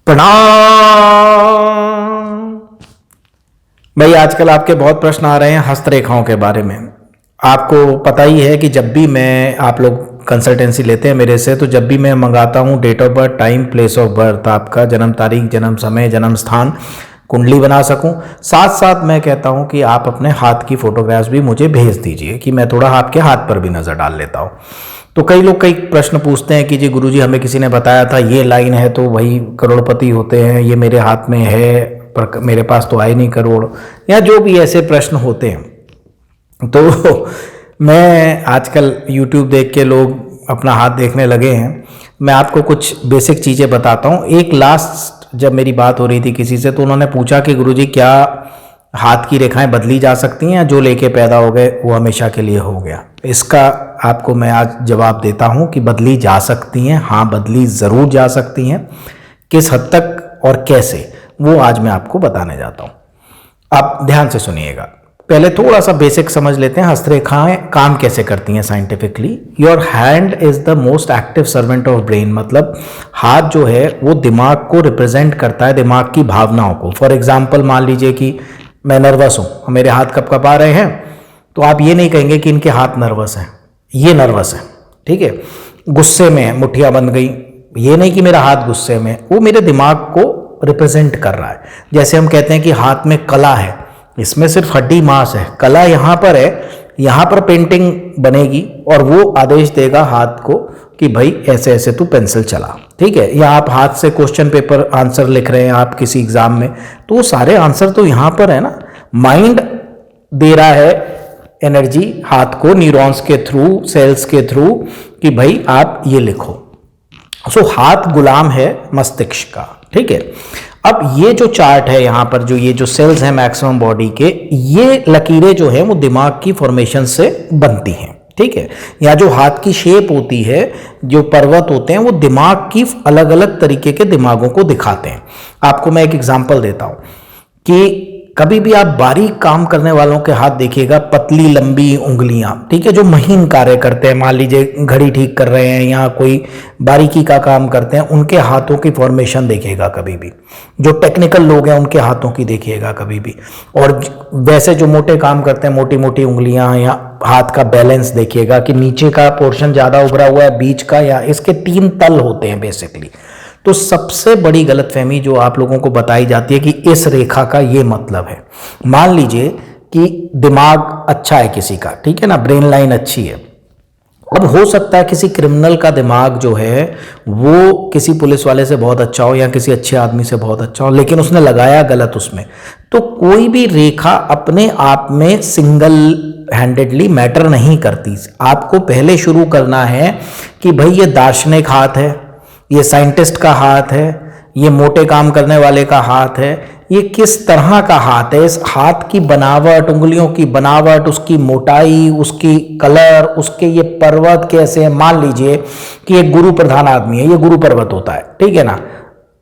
प्रणाम भाई। आजकल आपके बहुत प्रश्न आ रहे हैं हस्तरेखाओं के बारे में। आपको पता ही है कि जब भी मैं आप लोग कंसल्टेंसी लेते हैं मेरे से, तो जब भी मैं मंगाता हूं date of birth, time, place of birth, आपका जन्म तारीख, जन्म समय, जन्म स्थान, कुंडली बना सकूं, साथ साथ मैं कहता हूं कि आप अपने हाथ की फोटोग्राफ्स भी मुझे भेज दीजिए कि मैं थोड़ा आपके हाथ पर भी नज़र डाल लेता हूं। तो कई लोग कई प्रश्न पूछते हैं कि जी गुरुजी हमें किसी ने बताया था ये लाइन है तो वही करोड़पति होते हैं, ये मेरे हाथ में है पर मेरे पास तो आए नहीं करोड़, या जो भी ऐसे प्रश्न होते हैं। तो मैं आजकल YouTube देख के लोग अपना हाथ देखने लगे हैं। मैं आपको कुछ बेसिक चीज़ें बताता हूँ। एक लास्ट जब मेरी बात हो रही थी किसी से, तो उन्होंने पूछा कि गुरुजी क्या हाथ की रेखाएं बदली जा सकती हैं, या जो लेके पैदा हो गए वो हमेशा के लिए हो गया। इसका आपको मैं आज जवाब देता हूं कि बदली जा सकती हैं। हाँ, बदली ज़रूर जा सकती हैं। किस हद तक और कैसे, वो आज मैं आपको बताने जाता हूं। आप ध्यान से सुनिएगा। पहले थोड़ा सा बेसिक समझ लेते हैं हस्तरेखाएं काम कैसे करती हैं scientifically. Your hand is the most active servant of brain, मतलब हाथ जो है वो दिमाग को रिप्रेजेंट करता है, दिमाग की भावनाओं को। फॉर एग्जाम्पल मान लीजिए कि मैं नर्वस हूं, मेरे हाथ कपकपा रहे हैं, तो आप ये नहीं कहेंगे कि इनके हाथ नर्वस हैं, ये नर्वस है, ठीक है। गुस्से में मुट्ठियां बंध गई, ये नहीं कि मेरा हाथ गुस्से में, वो मेरे दिमाग को रिप्रेजेंट कर रहा है। जैसे हम कहते हैं कि हाथ में कला है, इसमें सिर्फ हड्डी मांस है, कला यहाँ पर है, यहाँ पर पेंटिंग बनेगी और वो आदेश देगा हाथ को कि भाई ऐसे ऐसे तू पेंसिल चला, ठीक है। या आप हाथ से क्वेश्चन पेपर आंसर लिख रहे हैं आप किसी एग्जाम में, तो वो सारे आंसर तो यहाँ पर है ना। माइंड दे रहा है एनर्जी हाथ को न्यूरॉन्स के थ्रू, सेल्स के थ्रू, कि भाई आप ये लिखो। सो हाथ गुलाम है मस्तिष्क का, ठीक है। अब ये जो चार्ट है यहाँ पर, जो ये जो सेल्स हैं मैक्सिमम बॉडी के, ये लकीरें जो है वो दिमाग की फॉर्मेशन से बनती हैं, ठीक है। या जो हाथ की शेप होती है, जो पर्वत होते हैं, वो दिमाग की अलग अलग तरीके के दिमागों को दिखाते हैं। आपको मैं एक एग्जांपल देता हूं कि कभी भी आप बारीक काम करने वालों के हाथ देखिएगा, पतली लंबी उंगलियां, ठीक है, जो महीन कार्य करते हैं, मान लीजिए घड़ी ठीक कर रहे हैं या कोई बारीकी का काम करते हैं, उनके हाथों की फॉर्मेशन देखिएगा कभी भी। जो टेक्निकल लोग हैं उनके हाथों की देखिएगा कभी भी। और वैसे जो मोटे काम करते हैं, मोटी मोटी उंगलियां या हाथ का बैलेंस देखिएगा कि नीचे का पोर्शन ज्यादा उभरा हुआ है, बीच का, या इसके 3 तल होते हैं बेसिकली। तो सबसे बड़ी गलतफहमी जो आप लोगों को बताई जाती है कि इस रेखा का ये मतलब है। मान लीजिए कि दिमाग अच्छा है किसी का, ठीक है ना, ब्रेन लाइन अच्छी है। अब हो सकता है किसी क्रिमिनल का दिमाग जो है वो किसी पुलिस वाले से बहुत अच्छा हो या किसी अच्छे आदमी से बहुत अच्छा हो, लेकिन उसने लगाया गलत उसमें। तो कोई भी रेखा अपने आप में सिंगल हैंडेडली मैटर नहीं करती। आपको पहले शुरू करना है कि भाई ये दार्शनिक हाथ है, ये साइंटिस्ट का हाथ है, ये मोटे काम करने वाले का हाथ है, ये किस तरह का हाथ है। इस हाथ की बनावट, उंगलियों की बनावट, उसकी मोटाई, उसकी कलर, उसके ये पर्वत कैसे हैं। मान लीजिए कि एक गुरु प्रधान आदमी है, ये गुरु पर्वत होता है, ठीक है ना,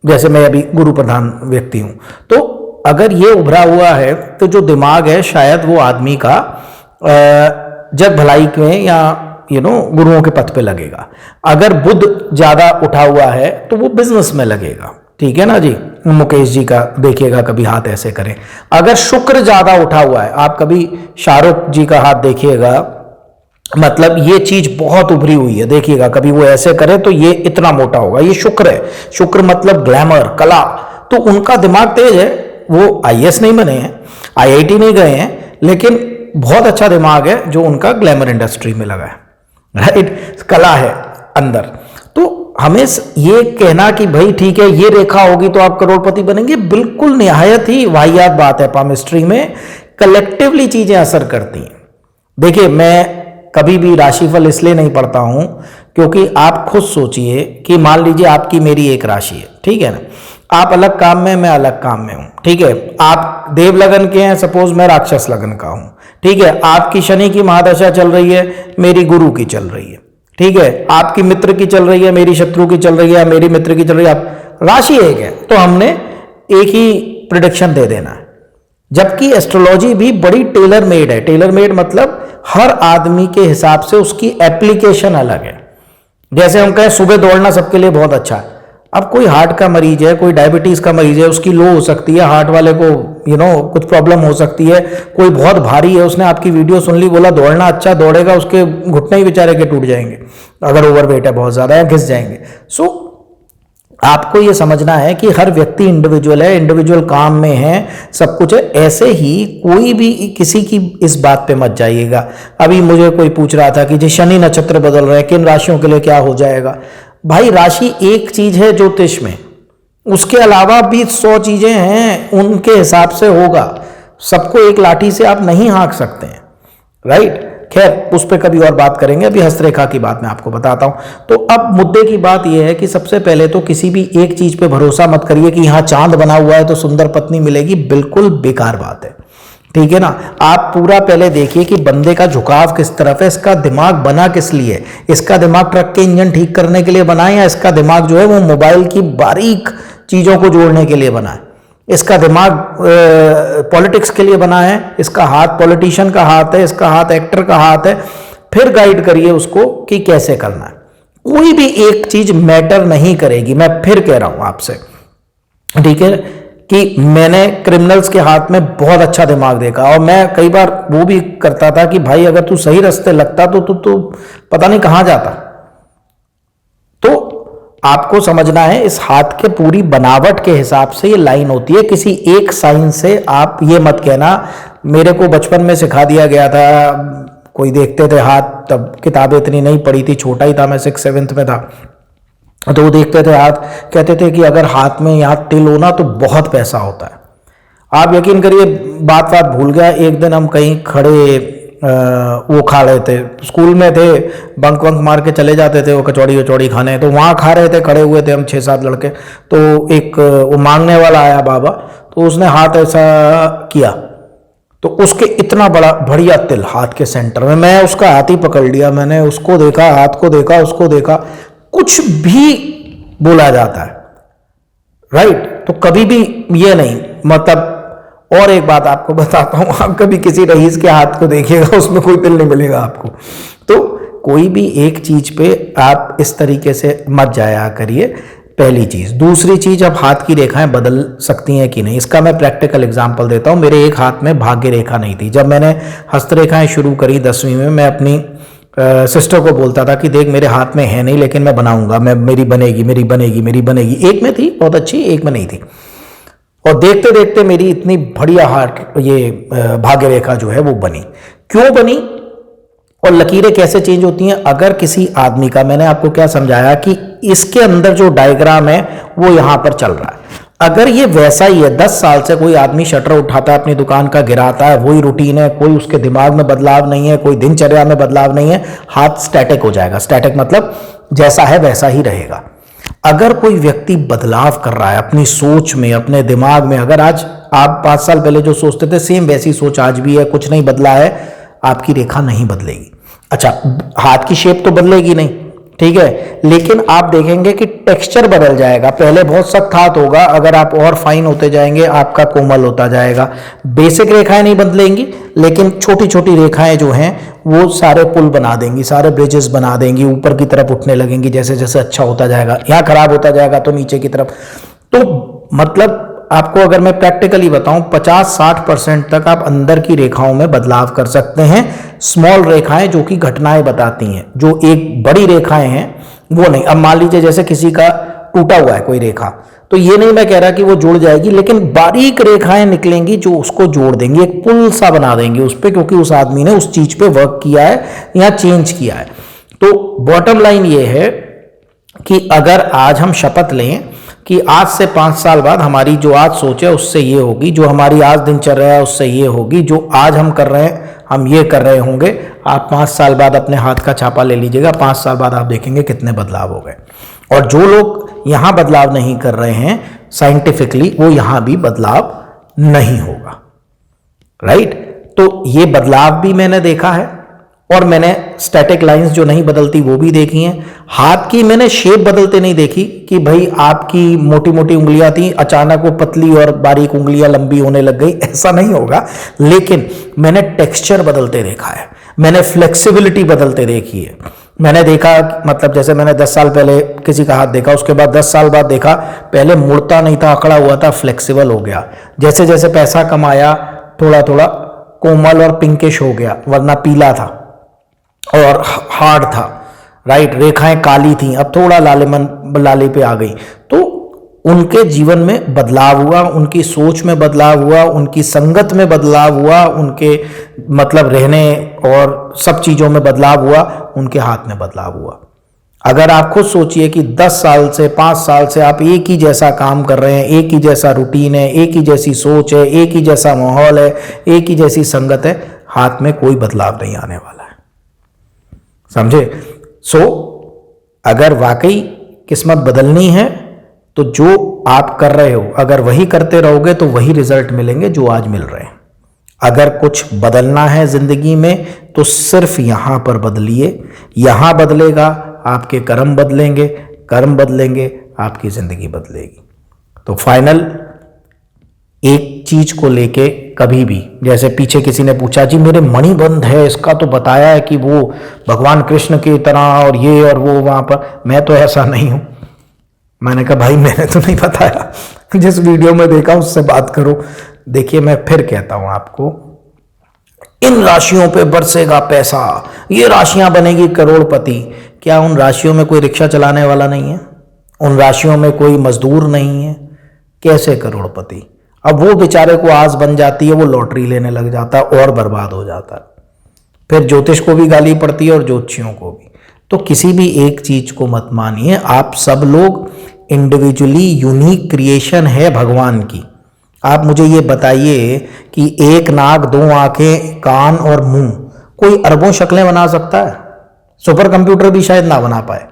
जैसे मैं अभी गुरु प्रधान व्यक्ति हूं। तो अगर ये उभरा हुआ है तो जो दिमाग है शायद वो आदमी का जग भलाई में या गुरुओं के पथ पे लगेगा। अगर बुध ज्यादा उठा हुआ है तो वो बिजनेस में लगेगा, ठीक है ना जी। मुकेश जी का देखिएगा कभी हाथ ऐसे करें। अगर शुक्र ज्यादा उठा हुआ है, आप कभी शाहरुख जी का हाथ देखिएगा, मतलब ये चीज बहुत उभरी हुई है, देखिएगा कभी वो ऐसे करे तो ये इतना मोटा होगा, ये शुक्र है। शुक्र मतलब ग्लैमर, कला। तो उनका दिमाग तेज है, वो आईएएस नहीं बने हैं, आईआईटी नहीं गए हैं, लेकिन बहुत अच्छा दिमाग है जो उनका ग्लैमर इंडस्ट्री में लगा है, राइट, कला है अंदर। तो हमें ये कहना कि भाई ठीक है ये रेखा होगी तो आप करोड़पति बनेंगे, बिल्कुल निहायत ही वाहियात बात है। पामिस्ट्री में कलेक्टिवली चीजें असर करती हैं। देखिए, मैं कभी भी राशिफल इसलिए नहीं पढ़ता हूं क्योंकि आप खुद सोचिए कि मान लीजिए आपकी मेरी एक राशि है, ठीक है ना, आप अलग काम में, मैं अलग काम में हूं, ठीक है। आप देव लगन के हैं, सपोज मैं राक्षस लगन का हूं, ठीक है। आपकी शनि की महादशा चल रही है, मेरी गुरु की चल रही है, ठीक है। आपकी मित्र की चल रही है, मेरी शत्रु की चल रही है, मेरी मित्र की चल रही है। आप राशि एक है तो हमने एक ही प्रिडिक्शन दे देना है। जबकि एस्ट्रोलॉजी भी बड़ी टेलर मेड है। टेलर मेड मतलब हर आदमी के हिसाब से उसकी एप्लीकेशन अलग है। जैसे हम कहें सुबह दौड़ना सबके लिए बहुत अच्छा है, अब कोई हार्ट का मरीज है, कोई डायबिटीज का मरीज है, उसकी लो हो सकती है, हार्ट वाले को कुछ प्रॉब्लम हो सकती है, कोई बहुत भारी है, उसने आपकी वीडियो सुन ली, बोला दौड़ना अच्छा, दौड़ेगा, उसके घुटने ही बेचारे के टूट जाएंगे अगर ओवरवेट है बहुत ज्यादा, या घिस जाएंगे। सो आपको ये समझना है कि हर व्यक्ति इंडिविजुअल है, इंडिविजुअल काम में है, सब कुछ है। ऐसे ही कोई भी किसी की इस बात पे मत जाइएगा। अभी मुझे कोई पूछ रहा था कि जी शनि नक्षत्र बदल रहे हैं, किन राशियों के लिए क्या हो जाएगा। भाई राशि एक चीज है ज्योतिष में, उसके अलावा भी 100 चीजें हैं, उनके हिसाब से होगा। सबको एक लाठी से आप नहीं हाँक सकते हैं, राइट। खैर उस पर कभी और बात करेंगे, अभी हस्तरेखा की बात मैं आपको बताता हूं। तो अब मुद्दे की बात यह है कि सबसे पहले तो किसी भी एक चीज पे भरोसा मत करिए कि यहां चांद बना हुआ है तो सुंदर पत्नी मिलेगी, बिल्कुल बेकार बात है, ठीक है ना। आप पूरा पहले देखिए कि बंदे का झुकाव किस तरफ है, इसका दिमाग बना किस लिए, इसका दिमाग ट्रक के इंजन ठीक करने के लिए बना है, या इसका दिमाग जो है वो मोबाइल की बारीक चीजों को जोड़ने के लिए बना है, इसका दिमाग पॉलिटिक्स के लिए बना है, इसका हाथ पॉलिटिशियन का हाथ है, इसका हाथ एक्टर का हाथ है। फिर गाइड करिए उसको कि कैसे करना है। कोई भी एक चीज मैटर नहीं करेगी, मैं फिर कह रहा हूं आपसे, ठीक है, कि मैंने क्रिमिनल्स के हाथ में बहुत अच्छा दिमाग देखा, और मैं कई बार वो भी करता था कि भाई अगर तू सही रास्ते लगता तो तू पता नहीं कहां जाता। तो आपको समझना है इस हाथ के पूरी बनावट के हिसाब से ये लाइन होती है, किसी एक साइन से आप ये मत कहना। मेरे को बचपन में सिखा दिया गया था, कोई देखते थे हाथ, तब किताबें इतनी नहीं पढ़ी थी, छोटा ही था मैं, 6th-7th में था, तो वो देखते थे हाथ, कहते थे कि अगर हाथ में यहाँ तिल हो ना तो बहुत पैसा होता है। आप यकीन करिए बात भूल गया। एक दिन हम कहीं खड़े वो खा रहे थे, स्कूल में थे, बंक वंक मार के चले जाते थे वो कचौड़ी खाने, तो वहाँ खा रहे थे, खड़े हुए थे हम 6-7 लड़के। तो एक वो मांगने वाला आया बाबा, तो उसने हाथ ऐसा किया, तो उसके इतना बड़ा बढ़िया तिल हाथ के सेंटर में, मैं उसका हाथ ही पकड़ लिया, मैंने उसको देखा, हाथ को देखा, उसको देखा, कुछ भी बोला जाता है, राइट। तो कभी भी ये नहीं, मतलब। और एक बात आपको बताता हूं, आप कभी किसी रईस के हाथ को देखिएगा, उसमें कोई तिल नहीं मिलेगा आपको। तो कोई भी एक चीज पे आप इस तरीके से मत जाया करिए, पहली चीज। दूसरी चीज, अब हाथ की रेखाएं बदल सकती हैं कि नहीं, इसका मैं प्रैक्टिकल एग्जांपल देता हूं। मेरे एक हाथ में भाग्य रेखा नहीं थी। जब मैंने हस्तरेखाएं शुरू करी 10वीं में, मैं अपनी सिस्टर को बोलता था कि देख मेरे हाथ में है नहीं, लेकिन मैं बनाऊंगा, मेरी बनेगी। एक में थी बहुत अच्छी, एक में नहीं थी, और देखते देखते मेरी इतनी बढ़िया भाग्य रेखा जो है वो बनी। क्यों बनी और लकीरें कैसे चेंज होती हैं? अगर किसी आदमी का, मैंने आपको क्या समझाया कि इसके अंदर जो डायग्राम है वो यहां पर चल रहा है, अगर ये वैसा ही है, 10 साल से कोई आदमी शटर उठाता है, अपनी दुकान का गिराता है, वही रूटीन है, कोई उसके दिमाग में बदलाव नहीं है, कोई दिनचर्या में बदलाव नहीं है, हाथ स्टैटिक हो जाएगा। स्टैटिक मतलब जैसा है वैसा ही रहेगा। अगर कोई व्यक्ति बदलाव कर रहा है अपनी सोच में, अपने दिमाग में, अगर आज आप 5 साल पहले जो सोचते थे सेम वैसी सोच आज भी है, कुछ नहीं बदला है, आपकी रेखा नहीं बदलेगी। अच्छा, हाथ की शेप तो बदलेगी नहीं, ठीक है, लेकिन आप देखेंगे कि टेक्सचर बदल जाएगा। पहले बहुत सख्त हाथ होगा, अगर आप और फाइन होते जाएंगे आपका कोमल होता जाएगा। बेसिक रेखाएं नहीं बदलेंगी, लेकिन छोटी छोटी रेखाएं जो हैं वो सारे पुल बना देंगी, सारे ब्रिजेस बना देंगी, ऊपर की तरफ उठने लगेंगी, जैसे जैसे अच्छा होता जाएगा। यहाँ खराब होता जाएगा तो नीचे की तरफ। तो मतलब आपको अगर मैं प्रैक्टिकली बताऊं, 50-60% तक आप अंदर की रेखाओं में बदलाव कर सकते हैं। स्मॉल रेखाएं जो कि घटनाएं बताती हैं, जो एक बड़ी रेखाएं हैं वो नहीं। अब मान लीजिए जैसे किसी का टूटा हुआ है कोई रेखा, तो ये नहीं मैं कह रहा कि वो जुड़ जाएगी, लेकिन बारीक रेखाएं निकलेंगी जो उसको जोड़ देंगी, एक पुल सा बना देंगी उस पर, क्योंकि उस आदमी ने उस चीज पे वर्क किया है या चेंज किया है। तो बॉटम लाइन ये है कि अगर आज हम शपथ लें कि आज से 5 साल बाद हमारी जो आज सोच है उससे ये होगी, जो हमारी आज दिनचर्या है उससे ये होगी, जो आज हम कर रहे हैं हम ये कर रहे होंगे। आप 5 साल बाद अपने हाथ का छापा ले लीजिएगा, 5 साल बाद आप देखेंगे कितने बदलाव हो गए। और जो लोग यहां बदलाव नहीं कर रहे हैं साइंटिफिकली, वो यहां भी बदलाव नहीं होगा, राइट। तो ये बदलाव भी मैंने देखा है, और मैंने स्टैटिक लाइंस जो नहीं बदलती वो भी देखी हैं। हाथ की मैंने शेप बदलते नहीं देखी कि भाई आपकी मोटी मोटी उंगलियां थी, अचानक वो पतली और बारीक उंगलियां लंबी होने लग गई, ऐसा नहीं होगा। लेकिन मैंने टेक्सचर बदलते देखा है, मैंने फ्लेक्सिबिलिटी बदलते देखी है, मैंने देखा, मतलब जैसे मैंने 10 साल पहले किसी का हाथ देखा, उसके बाद 10 साल बाद देखा, पहले मुड़ता नहीं था, अकड़ा हुआ था, फ्लेक्सिबल हो गया। जैसे जैसे पैसा कमाया थोड़ा थोड़ा कोमल और पिंकिश हो गया, वरना पीला था और हार्ड था, राइट, रेखाएं काली थी, अब थोड़ा लाले पे आ गई। तो उनके जीवन में बदलाव हुआ, उनकी सोच में बदलाव हुआ, उनकी संगत में बदलाव हुआ, उनके मतलब रहने और सब चीज़ों में बदलाव हुआ, उनके हाथ में बदलाव हुआ। अगर आप खुद सोचिए कि 10 साल से 5 साल से आप एक ही जैसा काम कर रहे हैं, एक ही जैसा रूटीन है, एक ही जैसी सोच है, एक ही जैसा माहौल है, एक ही जैसी संगत है, हाथ में कोई बदलाव नहीं आने वाला है, समझे। अगर वाकई किस्मत बदलनी है तो जो आप कर रहे हो अगर वही करते रहोगे तो वही रिजल्ट मिलेंगे जो आज मिल रहे हैं। अगर कुछ बदलना है जिंदगी में तो सिर्फ यहां पर बदलिए, यहां बदलेगा, आपके कर्म बदलेंगे, कर्म बदलेंगे, आपकी जिंदगी बदलेगी। तो फाइनल एक चीज को लेके कभी भी, जैसे पीछे किसी ने पूछा जी मेरे मणि बंध है, इसका तो बताया है कि वो भगवान कृष्ण की तरह और ये और वो वहां पर, मैं तो ऐसा नहीं हूं। मैंने कहा भाई मैंने तो नहीं बताया, जिस वीडियो में देखा उससे बात करो। देखिए मैं फिर कहता हूं आपको, इन राशियों पे बरसेगा पैसा, ये राशियां बनेगी करोड़पति। क्या उन राशियों में कोई रिक्शा चलाने वाला नहीं है? उन राशियों में कोई मजदूर नहीं है? कैसे करोड़पति? अब वो बेचारे को आस बन जाती है, वो लॉटरी लेने लग जाता है और बर्बाद हो जाता है। फिर ज्योतिष को भी गाली पड़ती है और ज्योतिषियों को भी। तो किसी भी एक चीज को मत मानिए, आप सब लोग इंडिविजुअली यूनिक क्रिएशन है भगवान की। आप मुझे ये बताइए कि एक नाक, दो आंखें, कान और मुंह कोई अरबों शक्लें बना सकता है? सुपर कंप्यूटर भी शायद ना बना पाए,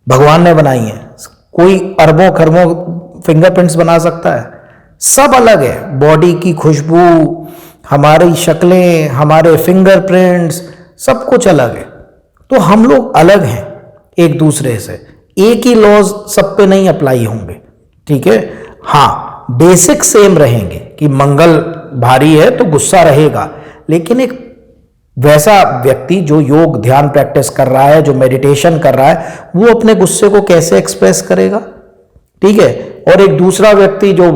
भगवान ने बनाई है। कोई अरबों खरबों फिंगरप्रिंट्स बना सकता है? सब अलग है, बॉडी की खुशबू, हमारी शक्लें, हमारे फिंगरप्रिंट्स, सब कुछ अलग है। तो हम लोग अलग हैं एक दूसरे से, एक ही लॉज सब पे नहीं अप्लाई होंगे, ठीक है। हाँ, बेसिक सेम रहेंगे कि मंगल भारी है तो गुस्सा रहेगा, लेकिन एक वैसा व्यक्ति जो योग ध्यान प्रैक्टिस कर रहा है, जो मेडिटेशन कर रहा है, वो अपने गुस्से को कैसे एक्सप्रेस करेगा, ठीक है। और एक दूसरा व्यक्ति जो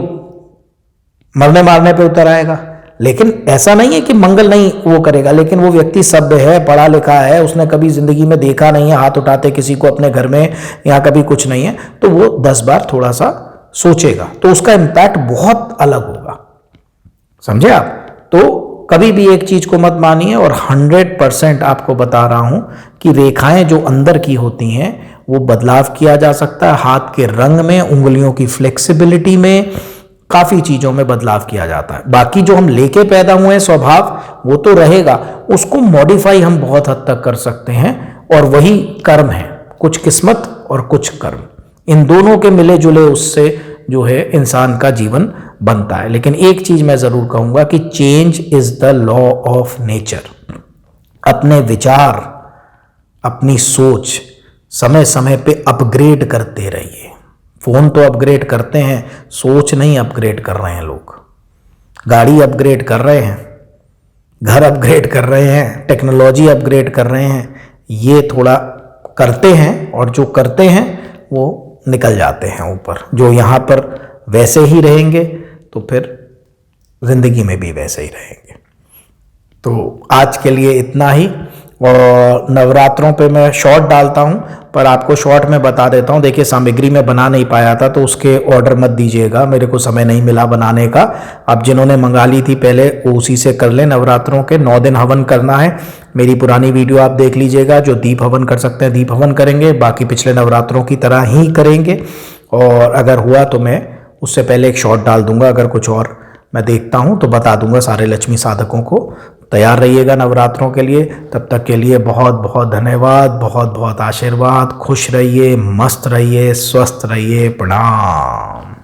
मरने मारने पे उतर आएगा। लेकिन ऐसा नहीं है कि मंगल नहीं वो करेगा, लेकिन वो व्यक्ति सभ्य है, पढ़ा लिखा है, उसने कभी जिंदगी में देखा नहीं है हाथ उठाते किसी को अपने घर में, या कभी कुछ नहीं है, तो वो 10 बार थोड़ा सा सोचेगा, तो उसका इंपैक्ट बहुत अलग होगा, समझे आप। तो कभी भी एक चीज को मत मानिए, और 100% आपको बता रहा हूं कि रेखाएं जो अंदर की होती हैं वो बदलाव किया जा सकता है, हाथ के रंग में, उंगलियों की फ्लेक्सिबिलिटी में, काफी चीजों में बदलाव किया जाता है। बाकी जो हम लेके पैदा हुए हैं स्वभाव, वो तो रहेगा, उसको मॉडिफाई हम बहुत हद तक कर सकते हैं, और वही कर्म है, कुछ किस्मत और कुछ कर्म, इन दोनों के मिले जुले उससे जो है इंसान का जीवन बनता है। लेकिन एक चीज मैं जरूर कहूंगा कि change is the law of nature. अपने विचार, अपनी सोच समय समय पे अपग्रेड करते रहिए। फोन तो अपग्रेड करते हैं, सोच नहीं अपग्रेड कर रहे हैं लोग। गाड़ी अपग्रेड कर रहे हैं, घर अपग्रेड कर रहे हैं, टेक्नोलॉजी अपग्रेड कर रहे हैं, ये थोड़ा करते हैं, और जो करते हैं वो निकल जाते हैं ऊपर। जो यहाँ पर वैसे ही रहेंगे तो फिर जिंदगी में भी वैसे ही रहेंगे। तो आज के लिए इतना ही, और नवरात्रों पे मैं शॉर्ट डालता हूं, पर आपको शॉर्ट में बता देता हूं। देखिए सामग्री में बना नहीं पाया था तो उसके ऑर्डर मत दीजिएगा, मेरे को समय नहीं मिला बनाने का। अब जिन्होंने मंगा ली थी पहले वो उसी से कर लें। नवरात्रों के 9 दिन हवन करना है, मेरी पुरानी वीडियो आप देख लीजिएगा। जो दीप हवन कर सकते हैं दीप हवन करेंगे, बाकी पिछले नवरात्रों की तरह ही करेंगे। और अगर हुआ तो मैं उससे पहले एक शॉर्ट डाल दूंगा, अगर कुछ और मैं देखता हूं तो बता दूंगा सारे लक्ष्मी साधकों को। तैयार रहिएगा नवरात्रों के लिए। तब तक के लिए बहुत बहुत धन्यवाद, बहुत बहुत आशीर्वाद। खुश रहिए, मस्त रहिए, स्वस्थ रहिए। प्रणाम।